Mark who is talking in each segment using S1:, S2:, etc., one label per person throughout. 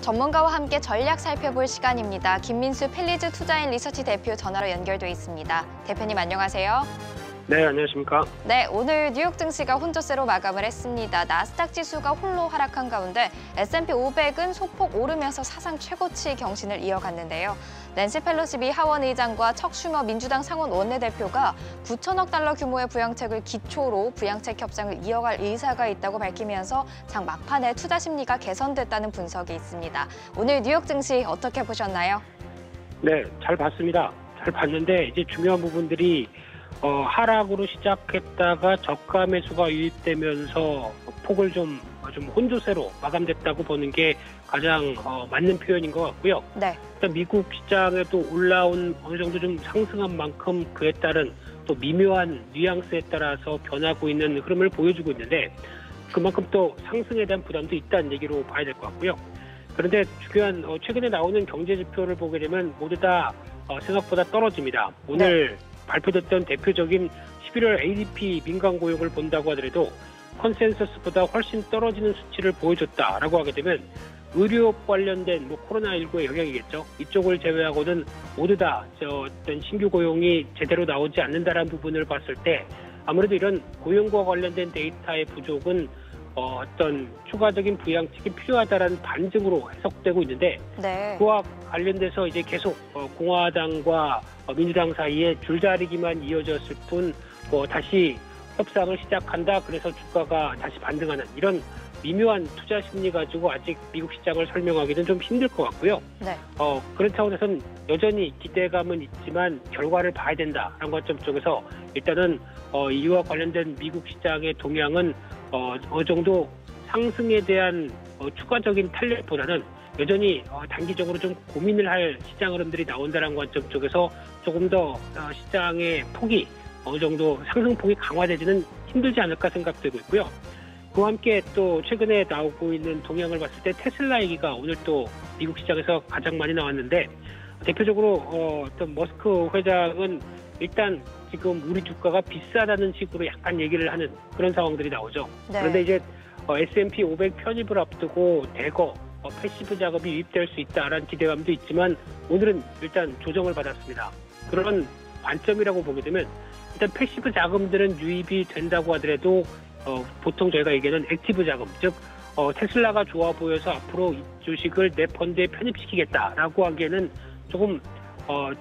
S1: 전문가와 함께 전략 살펴볼 시간입니다. 김민수 펠리즈 투자인 리서치 대표 전화로 연결돼 있습니다. 대표님 안녕하세요.
S2: 네, 안녕하십니까.
S1: 네, 오늘 뉴욕 증시가 혼조세로 마감을 했습니다. 나스닥 지수가 홀로 하락한 가운데 S&P 500은 소폭 오르면서 사상 최고치 경신을 이어갔는데요. 낸시 펠로시 미 하원 의장과 척 슈머 민주당 상원 원내대표가 9천억 달러 규모의 부양책을 기초로 부양책 협상을 이어갈 의사가 있다고 밝히면서 장 막판에 투자 심리가 개선됐다는 분석이 있습니다. 오늘 뉴욕 증시 어떻게 보셨나요?
S2: 네, 잘 봤습니다. 잘 봤는데 이제 중요한 부분들이 하락으로 시작했다가 저가 매수가 유입되면서 폭을 좀 혼조세로 마감됐다고 보는 게 가장 맞는 표현인 것 같고요.
S1: 네.
S2: 일단 미국 시장에도 올라온 어느 정도 좀 상승한 만큼 그에 따른 또 미묘한 뉘앙스에 따라서 변하고 있는 흐름을 보여주고 있는데 그만큼 또 상승에 대한 부담도 있다는 얘기로 봐야 될 것 같고요. 그런데 중요한 최근에 나오는 경제 지표를 보게 되면 모두 다 생각보다 떨어집니다. 오늘 발표됐던 대표적인 11월 ADP 민간 고용을 본다고 하더라도 컨센서스보다 훨씬 떨어지는 수치를 보여줬다라고 하게 되면 의료업 관련된 코로나19의 영향이겠죠. 이쪽을 제외하고는 모두 다 어떤 신규 고용이 제대로 나오지 않는다라는 부분을 봤을 때 아무래도 이런 고용과 관련된 데이터의 부족은 어떤 추가적인 부양책이 필요하다라는 반증으로 해석되고 있는데 그와 관련돼서 이제 계속 공화당과 민주당 사이에 줄다리기만 이어졌을 뿐 다시 협상을 시작한다. 그래서 주가가 다시 반등하는 이런 미묘한 투자 심리 가지고 아직 미국 시장을 설명하기는 좀 힘들 것 같고요.
S1: 네.
S2: 그런 차원에서는 여전히 기대감은 있지만 결과를 봐야 된다라는 관점 쪽에서 일단은 이와 관련된 미국 시장의 동향은 어느 정도 상승에 대한 추가적인 탄력보다는 여전히 단기적으로 좀 고민을 할 시장 흐름들이 나온다는 관점 쪽에서 조금 더 시장의 폭이 어느 정도 상승폭이 강화되지는 힘들지 않을까 생각되고 있고요. 그와 함께 또 최근에 나오고 있는 동향을 봤을 때 테슬라 얘기가 오늘 또 미국 시장에서 가장 많이 나왔는데 대표적으로 어떤 머스크 회장은 일단 지금 우리 주가가 비싸다는 식으로 약간 얘기를 하는 그런 상황들이 나오죠.
S1: 네.
S2: 그런데 이제 S&P 500 편입을 앞두고 대거 패시브 자금이 유입될 수 있다라는 기대감도 있지만 오늘은 일단 조정을 받았습니다. 그런 관점이라고 보게 되면 일단 패시브 자금들은 유입이 된다고 하더라도 보통 저희가 얘기하는 액티브 자금, 즉 테슬라가 좋아 보여서 앞으로 이 주식을 내 펀드에 편입시키겠다라고 하기에는 조금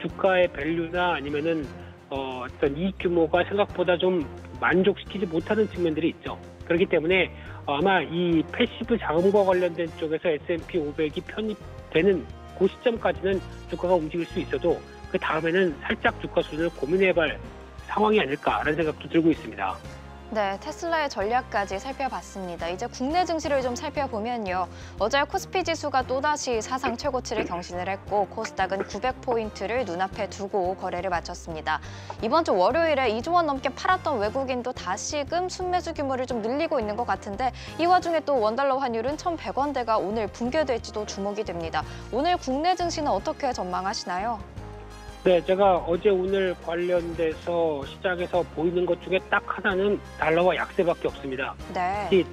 S2: 주가의 밸류나 아니면은 어떤 이익 규모가 생각보다 좀 만족시키지 못하는 측면들이 있죠. 그렇기 때문에 아마 이 패시브 자금과 관련된 쪽에서 S&P 500이 편입되는 그 시점까지는 주가가 움직일 수 있어도 그 다음에는 살짝 주가 수준을 고민해볼 상황이 아닐까라는 생각도 들고 있습니다.
S1: 네, 테슬라의 전략까지 살펴봤습니다. 이제 국내 증시를 좀 살펴보면요. 어제 코스피 지수가 또다시 사상 최고치를 경신을 했고 코스닥은 900포인트를 눈앞에 두고 거래를 마쳤습니다. 이번 주 월요일에 2조 원 넘게 팔았던 외국인도 다시금 순매수 규모를 좀 늘리고 있는 것 같은데 이 와중에 또 원달러 환율은 1,100원대가 오늘 붕괴될지도 주목이 됩니다. 오늘 국내 증시는 어떻게 전망하시나요?
S2: 네, 제가 어제 오늘 관련돼서 시장에서 보이는 것 중에 딱 하나는 달러와 약세밖에 없습니다.
S1: 네.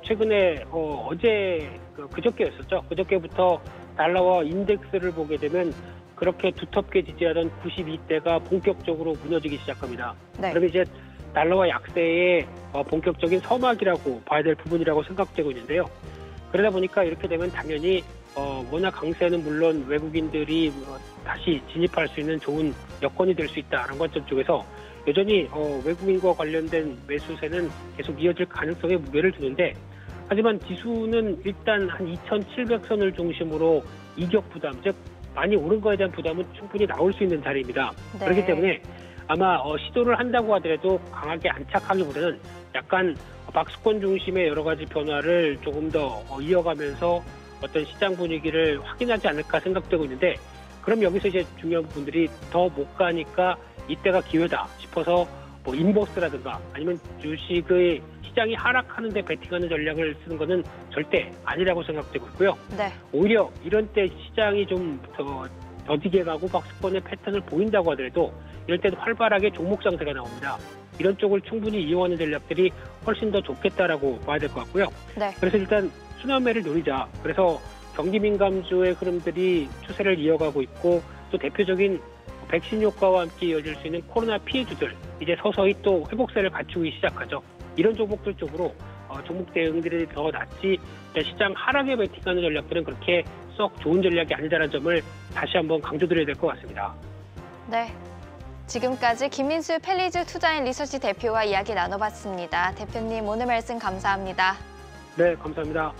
S2: 최근에 어제 그저께였었죠. 그저께부터 달러와 인덱스를 보게 되면 그렇게 두텁게 지지하던 92대가 본격적으로 무너지기 시작합니다.
S1: 네.
S2: 그러면 이제 달러와 약세의 본격적인 서막이라고 봐야 될 부분이라고 생각되고 있는데요. 그러다 보니까 이렇게 되면 당연히 워낙 강세는 물론 외국인들이 다시 진입할 수 있는 좋은 여건이 될 수 있다는 관점 쪽에서 여전히 외국인과 관련된 매수세는 계속 이어질 가능성에 무게를 두는데 하지만 지수는 일단 한 2,700선을 중심으로 이격 부담, 즉 많이 오른 거에 대한 부담은 충분히 나올 수 있는 자리입니다.
S1: 네.
S2: 그렇기 때문에 아마 시도를 한다고 하더라도 강하게 안착하기보다는 약간 박스권 중심의 여러 가지 변화를 조금 더 이어가면서 어떤 시장 분위기를 확인하지 않을까 생각되고 있는데 그럼 여기서 이제 중요한 부분들이 더 못 가니까 이때가 기회다 싶어서 인버스라든가 아니면 주식의 시장이 하락하는데 베팅하는 전략을 쓰는 것은 절대 아니라고 생각되고 있고요.
S1: 네.
S2: 오히려 이런 때 시장이 좀 더디게 가고 박스권의 패턴을 보인다고 하더라도 이럴 때는 활발하게 종목 상세가 나옵니다. 이런 쪽을 충분히 이용하는 전략들이 훨씬 더 좋겠다라고 봐야 될 것 같고요.
S1: 네.
S2: 그래서 일단 순환매를 노리자. 그래서 경기 민감주의 흐름들이 추세를 이어가고 있고 또 대표적인 백신 효과와 함께 이어질 수 있는 코로나 피해주들 이제 서서히 또 회복세를 갖추기 시작하죠. 이런 종목들 쪽으로 종목 대응들이 더 낫지 시장 하락에 베팅하는 전략들은 그렇게 썩 좋은 전략이 아니다라는 점을 다시 한번 강조드려야 될 것 같습니다.
S1: 네. 지금까지 김민수 펠리즈 투자인 리서치 대표와 이야기 나눠봤습니다. 대표님 오늘 말씀 감사합니다.
S2: 네, 감사합니다.